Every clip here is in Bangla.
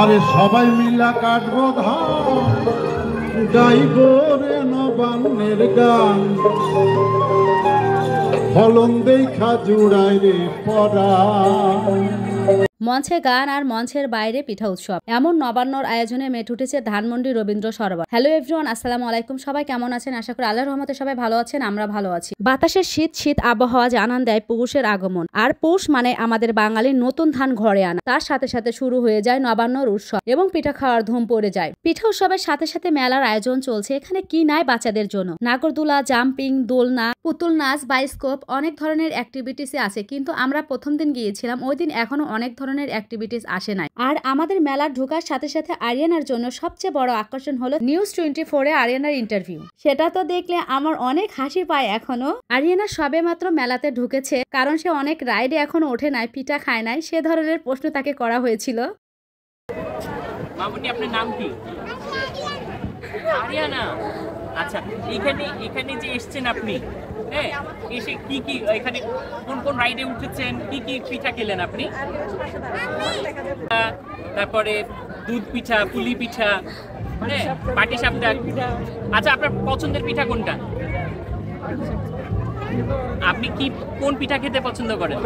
আরে সবাই মিলা কাটবো ধান, গাইব রে নবান্নের গান, ফলন দেখা জুড়াই রে পড়া। মঞ্চে গান আর মঞ্চের বাইরে পিঠা উৎসব, এমন নবান্নর আয়োজনে মেতে উঠেছে ধানমন্ডি রবীন্দ্র সরোবর। হ্যালো এভরিওয়ান, আসসালামু আলাইকুম। সবাই কেমন আছেন? আশা করি আল্লাহর রহমতে সবাই ভালো আছেন, আমরা ভালো আছি। বাতাসের শীত শীত আবহাওয়া জানান দেয় পৌষের আগমন। আর পৌষ মানে আমাদের বাঙালির নতুন ধান ঘরে আনা। তার সাথে সাথে শুরু হয়ে যায় নবান্নর উৎসব এবং পিঠা খাওয়ার ধুম পড়ে যায়। পিঠা উৎসবের সাথে সাথে মেলার আয়োজন চলছে। এখানে কি নাই বাচ্চাদের জন্য? নাগরদোলা, জাম্পিং, দোলনা, পুতুল নাচ, বাইস্কোপ, অনেক ধরনের অ্যাক্টিভিটিস আছে। কিন্তু আমরা প্রথম দিন গিয়েছিলাম, ওই দিন এখনো অনেক ধরনের অ্যাক্টিভিটিস আসে নাই। আর আমাদের মেলার ঢোকার সাথে সাথে আরিয়ানার জন্য সবচেয়ে বড় আকর্ষণ হলো নিউজ 24 এ আরিয়ানার ইন্টারভিউ। সেটা তো দেখলে আমার অনেক হাসি পায় এখনো। আরিয়ানা সবে মাত্র মেলাতে ঢুকেছে, কারণ সে অনেক রাইডে এখনো ওঠে নাই, পিঠা খায় নাই। সে ধরনের প্রশ্ন তাকে করা হয়েছিল। মামুনি, আপনার নাম কি? আরিয়ানা। আচ্ছা, এখানে যে এসেছেন আপনি, হ্যাঁ, এসে কি কি এখানে কোন কোন রাইডে উঠেছেন, কি কি পিঠা খেলেন আপনি? তারপরে দুধ পিঠা, পুলি পিঠা, হ্যাঁ, পাটিসাপটা। আচ্ছা, আপনার পছন্দের পিঠা কোনটা? আপনি কি কোন পিঠা খেতে পছন্দ করেন?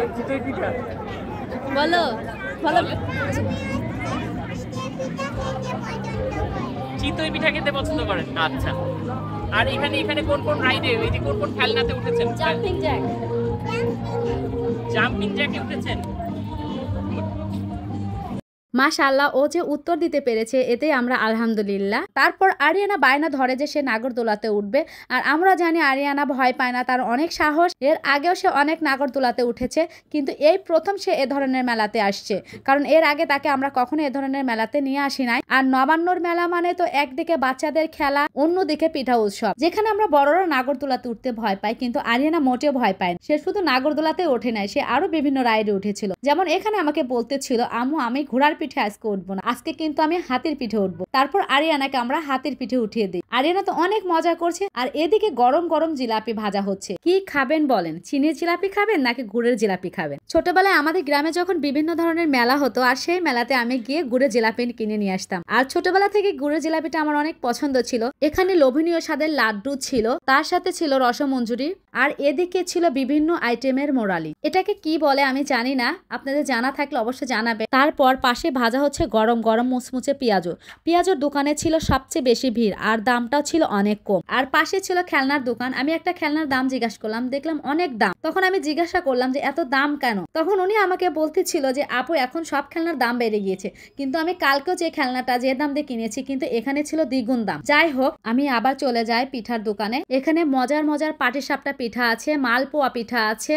বলো বলো। চিতই পিঠা খেতে পছন্দ করেন? আচ্ছা। আর এখানে কোন কোন রাইডে, এই যে কোন কোন খেলনাতে উঠেছেন? Jumping Jack. জাম্পিং জ্যাকে উঠেছেন? মাশাআল্লাহ, ও যে উত্তর দিতে পেরেছে এতে আমরা আলহামদুলিল্লাহ। তারপর আরিয়ানা বায়না ধরে যে সে নাগরদোলাতে উঠবে, আর আমরা জানি আরিয়ানা ভয় পায় না, তার অনেক সাহস। এর আগেও সে অনেক নাগরদোলাতে উঠেছে, কিন্তু এই প্রথম সে এ ধরনের মেলাতে আসছে, কারণ এর আগে তাকে আমরা কখনো এ ধরনের মেলাতে নিয়ে আসি নাই। আর নবান্নর মেলা মানে তো একদিকে বাচ্চাদের খেলা, অন্যদিকে পিঠা উৎসব, যেখানে আমরা বড়রা নাগরদোলাতে উঠতে ভয় পাই, কিন্তু আরিয়ানা মোটেও ভয় পায় না। সে শুধু নাগরদোলাতে ওঠে নাই, সে আরো বিভিন্ন রাইডে উঠেছিল। যেমন এখানে আমাকে বলতেছিল, আম্মু আমি ঘোড়ার পিঠে আজকে উঠবো না, আজকে কিন্তু আমি হাতির পিঠে উঠবো। তারপর আরিয়ানাকে আমরা হাতির পিঠে উঠিয়ে দিই। আরিয়ানা তো অনেক মজা করছে। আর এদিকে গরম গরম জিলাপি ভাজা হচ্ছে। কি খাবেন বলেন? চিনির জিলাপি খাবেন নাকি গুড়ের জিলাপি খাবেন? ছোটবেলায় আমাদের গ্রামে যখন বিভিন্ন ধরনের মেলা হতো, আর সেই মেলাতে আমি গিয়ে গুড়ের জিলাপি কিনে নিয়ে আসতাম। আর ছোটবেলা থেকে গুড়ের জিলাপিটা আমার অনেক পছন্দ ছিল। এখানে লোভনীয় স্বাদের লাড্ডু ছিল, তার সাথে ছিল রসমঞ্জুরি, আর এদিকে ছিল বিভিন্ন আইটেমের মোরালি। এটাকে কি বলে আমি জানি না, আপনাদের জানা থাকলে অবশ্যই জানাবে। তারপর পাশে ভাজা হচ্ছে গরম গরম মুচমুচে পেঁয়াজও। পেঁয়াজের দোকানে ছিল সবচেয়ে বেশি ভিড়, আর দামটাও ছিল অনেক কম। আর পাশে ছিল খেলনার দোকান। আমি একটা খেলনার দাম জিজ্ঞাসা করলাম, দেখলাম অনেক দাম। তখন আমি জিজ্ঞাসা করলাম যে এত দাম কেন? তখন উনি আমাকে বলতেছিল যে আপু, এখন সব খেলনার দাম বেড়ে গিয়েছে, কিন্তু আমি কালকেও যে খেলনাটা যে দাম দিয়ে কিনেছি, কিন্তু এখানে ছিল দ্বিগুণ দাম। যাই হোক, আমি আবার চলে যাই পিঠার দোকানে। এখানে মজার মজার পাটিসাপটা পিঠা আছে, মালপোয়া পিঠা আছে,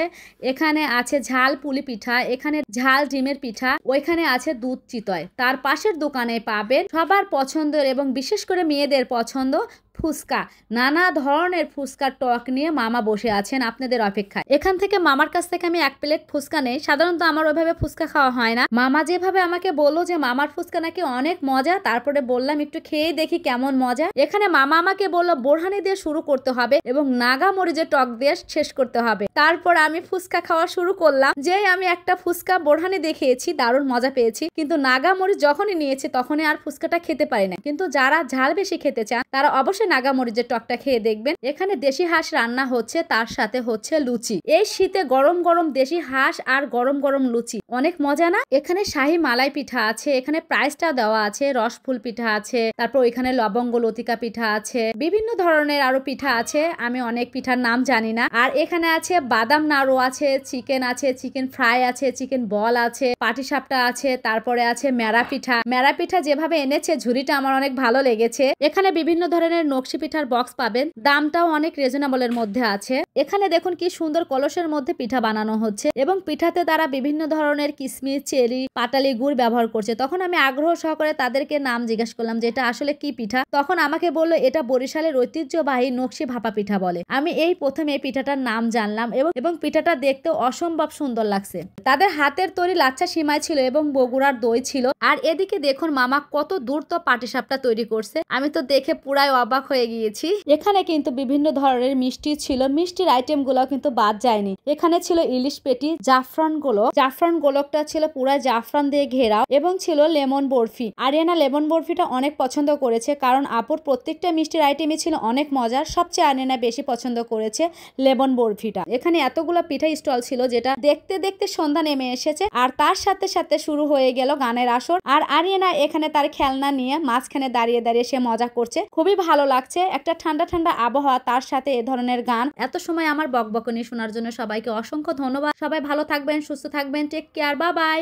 এখানে আছে ঝাল পুলি পিঠা, এখানে ঝাল ডিমের পিঠা, ওইখানে আছে দুধ চিতই। তার পাশের দোকানে পাবেন সবার পছন্দের এবং বিশেষ করে মেয়েদের পছন্দ ফুচকা। নানা ধরনের ফুচকার টক নিয়ে মামা বসে আছেন আপনাদের অপেক্ষায়। এখান থেকে মামার কাছ থেকে আমি এক প্লেট ফুচকা নেই। সাধারণত আমার ওইভাবে ফুচকা খাওয়া হয় না। মামা যেভাবে আমাকে বললো যে মামার ফুচকা নাকি অনেক মজা, তারপরে বললাম একটু খেয়ে দেখি কেমন মজা। এখানে মামা আমাকে বললো বোরহানি দিয়ে শুরু করতে হবে এবং নাগা মরিচের টক দিয়ে শেষ করতে হবে। তারপর আমি ফুচকা খাওয়া শুরু করলাম। যেই আমি একটা ফুচকা বোরহানি দিয়ে খেয়েছি, দারুণ মজা পেয়েছি, কিন্তু নাগা মরিচ যখনই নিয়েছি তখনই আর ফুচকাটা খেতে পারি না। কিন্তু যারা ঝাল বেশি খেতে চান তারা অবশ্যই নাগা মরিচের টকটা খেয়ে দেখবেন। এখানে দেশি হাঁস রান্না হচ্ছে, তার সাথে হচ্ছে লুচি। এই শীতে গরম গরম দেশি হাঁস আর গরম গরম লুচি অনেক মজা না? এখানে শাহী মালাই পিঠা আছে, এখানে প্রাইসটা দেওয়া আছে, রসফুল পিঠা আছে, তারপর এখানে লবঙ্গ লতিকা পিঠা আছে, বিভিন্ন ধরনের আরো পিঠা আছে, আমি অনেক পিঠার নাম জানি না। আর এখানে আছে বাদাম নাড়ু আছে, চিকেন আছে, চিকেন ফ্রাই আছে, চিকেন বল আছে, পাটিসাপটা আছে, তারপরে আছে মেরা পিঠা। মেরা পিঠা যেভাবে এনেছে ঝুড়িটা আমার অনেক ভালো লেগেছে। এখানে বিভিন্ন ধরনের নকশি পিঠার বক্স পাবেন, দামটাও অনেক রিজনেবলের মধ্যে আছে। এখানে দেখুন কি সুন্দর কলসের মধ্যে পিঠা বানানো হচ্ছে এবং পিঠাতে তারা বিভিন্ন ধরনের কিশমিশ, চেরি, পাটালি গুড় ব্যবহার করছে। তখন আমি আগ্রহ সহকারে তাদেরকে নাম জিজ্ঞাসা করলাম যে এটা আসলে কি পিঠা। তখন আমাকে বললো এটা বরিশালের ঐতিহ্যবাহী নকশি ভাপা পিঠা বলে। আমি এই প্রথম এই পিঠাটার নাম জানলাম এবং পিঠাটা দেখতে অসম্ভব সুন্দর লাগছে। তাদের হাতের তৈরি লাচ্ছা সিমাই ছিল এবং বগুড়ার দই ছিল। আর এদিকে দেখুন মামা কত দূর তো পাটিসাপটা তৈরি করছে, আমি তো দেখে পুরাই অবাক অবাক হয়ে গিয়েছি। এখানে কিন্তু বিভিন্ন ধরনের মিষ্টি ছিল, মিষ্টির আইটেম গুলো কিন্তু বাদ যায়নি। এখানে ছিল ইলিশ পেটি, জাফরান গোলকটা ছিল পুরা জাফরান দিয়ে ঘেরাও এবং ছিল লেমন বরফি। আরিয়ানা লেমন বরফিটা অনেক পছন্দ করেছে, কারণ আপুর প্রত্যেকটা মিষ্টির আইটেমই ছিল অনেক মজার। সবচেয়ে আরিয়ানা বেশি পছন্দ করেছে লেমন বরফিটা। এখানে এতগুলো পিঠা স্টল ছিল যেটা দেখতে দেখতে সন্ধ্যা নেমে এসেছে, আর তার সাথে সাথে শুরু হয়ে গেল গানের আসর। আর আরিয়ানা এখানে তার খেলনা নিয়ে মাঝখানে দাঁড়িয়ে দাঁড়িয়ে সে মজা করছে। খুবই ভালো লাগছে, একটা ঠান্ডা ঠান্ডা আবহাওয়া, তার সাথে এ ধরনের গান। এত সময় আমার বকবকনি শোনার জন্য সবাইকে অসংখ্য ধন্যবাদ। সবাই ভালো থাকবেন, সুস্থ থাকবেন, টেক কেয়ার, বাই বাই।